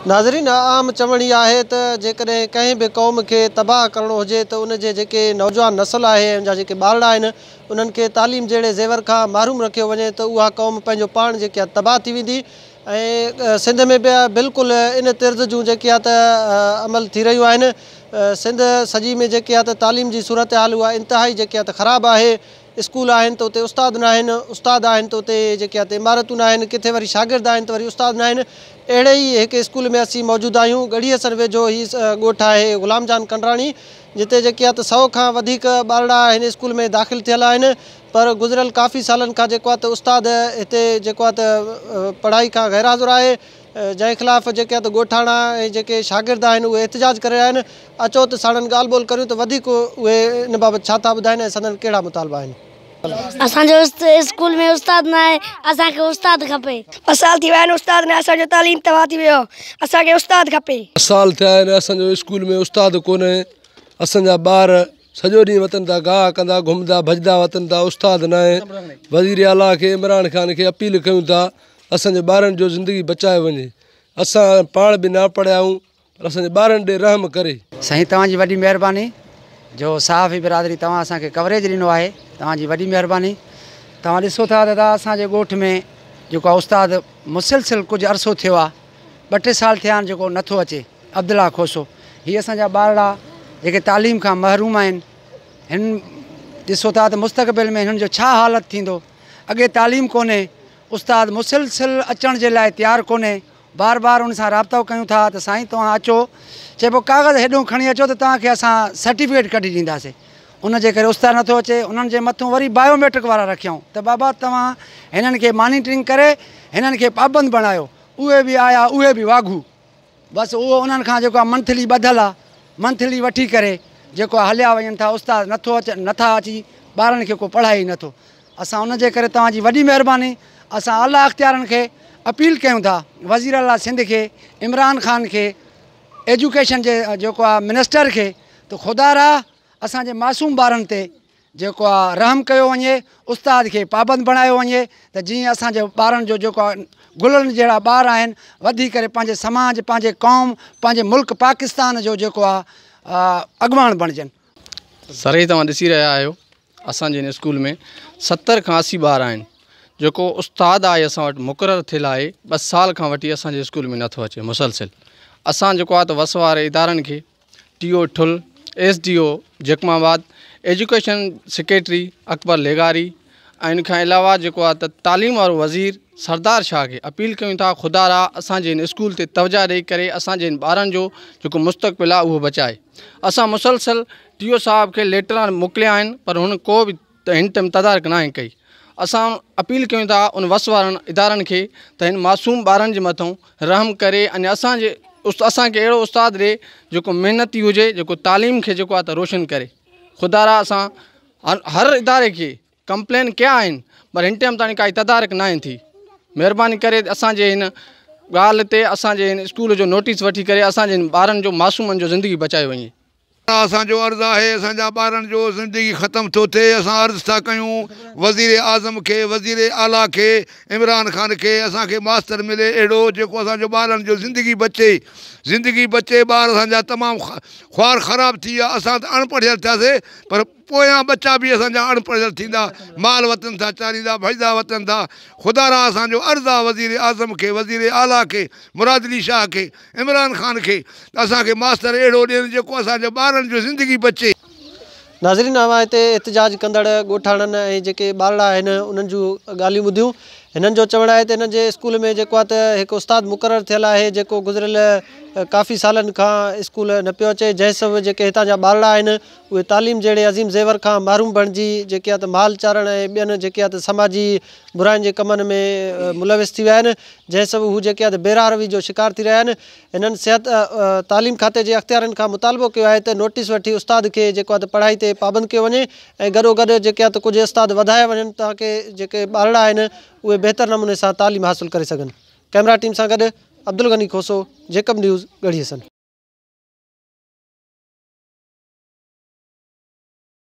नाज़रीन, आम चवणी आहे त जेकॾहिं कंहिं बि क़ौम खे तबाह करणो हुजे त उन जे जेके नौजवान नस्ल आहे उन जा जेके ॿारड़ा आहिनि उन्हनि खे तालीम जहिड़े ज़ेवर खां महरूम रखियो वञे त उहा क़ौम पंहिंजो पाण जेकी आहे तबाह थी वेंदी। ऐं सिंध में बि बिल्कुलु इन तर्ज़ जूं जेकी आहे त अमल थी रहियूं आहिनि। सिंध सॼी में जेकी आहे त तालीम जी सूरत हाल उहा इंतिहाई जेकी आहे त ख़राबु आहे। स्कूल आहिनि त उते उस्ताद न आहिनि, उस्ताद आहिनि त उते जेके आहे त इमारतूं न आहिनि, किथे वरी शागिर्द आहिनि त वरी उस्ताद न आहिनि। अहिड़े ई हिकु स्कूल में असीं मौजूदु आहियूं। गढ़ीअसर वेझो ही ॻोठु आहे ग़ुलाम जान कंडराणी, जिते जेकी आहे त 100 खां वधीक ॿारड़ा हिन स्कूल में दाख़िल थियल आहिनि। पर गुज़िरियल काफ़ी सालनि खां जेको आहे त उस्ताद हिते जेको आहे त पढ़ाई खां गैरहाज़ुर आहे, जंहिं ख़िलाफ़ जेके आहे त ॻोठाणा ऐं जेके शागिर्द आहिनि उहे एहतिजाज करे रहिया आहिनि। अचो त साणनि ॻाल्हि ॿोल करियूं त वधीक उहे इन बाबति छा था ॿुधाइनि ऐं संदनि कहिड़ा मुतालबा आहिनि। असांजो स्कूल में उस्ताद न आहे, असांखे उस्ताद खपे। ॿ साल थी विया आहिनि उस्ताद न, असांजो तालीम तबाह थी वियो, असांखे उस्ताद खपे। साल थिया आहिनि असांजो स्कूल में उस्ताद कोन्हे। असांजा ॿार सॼो ॾींहुं वतन था, गाह कंदा, घुमंदा भॼंदा वतन था, उस्ताद न आहे। वज़ीर आला खे, इमरान ख़ान खे अपील कयूं था असांजे ॿारनि जो ज़िंदगी बचाए वञे। असां पाण बि न पढ़िया आहियूं पर असांजे ॿारनि ॾे रहम करे। साईं तव्हांजी वॾी महिरबानी, जो सहाफ़ी बिरादरी तव्हां असांखे कवरेज ॾिनो आहे, तव्हांजी वॾी महिरबानी। तव्हां ॾिसो था दादा, असांजे ॻोठ में जेको आहे उस्ताद मुसलसिल कुझु अरसो थियो आहे, 2-3 साल थिया आहिनि जेको नथो अचे। अब्दुल्ला खोसो, हीअ असांजा ॿारड़ा जेके तालीम खां महरूम आहिनि। हिन ॾिसो था त मुस्तक़बिल में हिननि जो छा हालत थींदो। अॻे तालीम कोन्हे, उस्ताद मुसलसिल अचण जे लाइ तयारु कोन्हे। बार बार उन सां राब्तो कयूं था त साईं तव्हां अचो, चइबो कागज़ हेॾो खणी अचो त तव्हांखे असां सर्टिफिकेट कढी ॾींदासीं। उनजे करे उस्ताद नथो अचे। उन्हनि जे मथां वरी बायोमेट्रिक वारा रखियऊं त बाबा तव्हां हिननि खे मॉनिटरिंग करे हिननि खे पाबंद बणायो। उहे बि आया, उहे बि वाघू। बसि उहो उन्हनि खां जेको आहे मंथली ॿधल आहे, मंथली वठी करे जेको आहे हलिया वञनि था। उस्ताद नथा अची, ॿारनि खे को पढ़ाए ई नथो। असां उनजे करे तव्हांजी वॾी महिरबानी, असां आला अख़्तियारनि खे अपील कयूं था, वज़ीर आला सिंध खे, इमरान ख़ान खे, एजुकेशन जे जेको आहे मिनिस्टर खे, त ख़ुदा असांजे मासूम ॿारनि ते जेको आहे रहम कयो वञे, उस्ताद खे पाबंद बणायो वञे त जीअं असांजे ॿारनि जो जेको आहे गुलनि जहिड़ा ॿार आहिनि वधी करे पंहिंजे समाज, पंहिंजे क़ौम, पंहिंजे मुल्क पाकिस्तान जो जेको आहे अॻुवाण बणिजनि। सर तव्हां ॾिसी रहिया आहियो असांजे हिन स्कूल में 70 खां 80 ॿार आहिनि। जेको उस्ताद आहे असां वटि मुक़ररु थियल आहे, 2 साल खां वठी असांजे स्कूल में नथो अचे मुसलसिल। असां जेको आहे त वस वारे इदारनि खे, TO ठुल, SDO जकमाबाद, एजुकेशन सेक्रेटरी अकबर लेगारी ऐं इन खां अलावा जेको आहे त तालीम वारो वज़ीर सरदार शाह खे अपील कयूं था ख़ुदा असांजे हिन स्कूल ते तवजा ॾेई करे असांजे हिन ॿारनि जो जेको मुस्तक़बिल आहे उहो बचाए। असां मुसलसिल TO साहब खे लेटर मोकिलिया आहिनि पर हुन को बि हिन टाइम तदारक न कई। असां अपील कयूं था उन वस वारनि इदारनि खे त हिन मासूम ॿारनि जे मथां रहम करे अने असांखे अहिड़ो उस्ताद ॾिए जेको महिनती हुजे, जेको तालीम खे जेको आहे त रोशन करे। ख़ुदा असां हर इदारे खे कंप्लेन कया आहिनि पर हिन टाइम ताईं काई तदारक न थी। महिरबानी करे असांजे हिन ॻाल्हि ते असांजे हिन स्कूल जो नोटिस वठी करे असांजे हिन ॿारनि जो, मासूमनि जो ज़िंदगी बचाए वञे। असांजो अर्ज़ु आहे, असांजा ॿारनि जो ज़िंदगी ख़तमु थो थिए। असां अर्ज़ु था कयूं वज़ीर आज़म खे, वज़ीर आला खे, इमरान ख़ान खे असांखे मास्तर मिले अहिड़ो जेको असांजो ॿारनि जो ज़िंदगी बचे। ॿार असांजा तमामु ख्वार ख़राबु थी विया। असां त अणपढ़ियल थियासीं पर पोयां बच्चा बि असांजा अणपढ़ियल थींदा, माल वतन था चाढ़ींदा, भॼंदा वतन था। ख़ुदा असांजो अर्ज़ु आहे वज़ीर आज़म खे, वज़ीर आला खे, मुराद अली शाह खे, इमरान ख़ान खे त असांखे मास्तर अहिड़ो ॾियनि जेको असांजे ॿारनि जो ज़िंदगी बचे। नाज़रीन, अवां हिते एहतिजाज कंदड़ ॻोठाणनि ऐं जेके ॿारड़ा आहिनि उन्हनि जूं ॻाल्हियूं ॿुधियूं। हिननि जो चवणु आहे त हिन जे स्कूल में जेको आहे त हिकु उस्ताद मुक़ररु थियल आहे जेको गुज़िरियल काफ़ी सालनि खां स्कूल न पियो अचे, जंहिं सबबु जेके हितां जा ॿारड़ा आहिनि उहे तालीम जहिड़े अज़ीम ज़ेवर खां महरूम बणिजी जेके आहे त माल चाढ़ण ऐं ॿियनि जेके आहे त समाजी बुराइनि जे कमनि में मुलविस थी विया आहिनि, जंहिं सबबु हू जेके आहे त बेरारवी जो शिकार थी रहिया आहिनि। हिननि सिहत तालीम खाते जे अख़्तियारनि खां मुतालबो कयो आहे त नोटिस वठी उस्ताद खे जेको आहे त पढ़ाई ते पाबंद कयो वञे ऐं गॾोगॾु जेके आहे त कुझु उस्ताद वधाए वञनि ताकी जेके ॿारड़ा आहिनि उहे बहितर नमूने सां तालीम हासिलु करे सघनि। कैमरा टीम सां गॾु अब्दुल गनी खोसो, जेकब न्यूज़, गढ़ीअसन।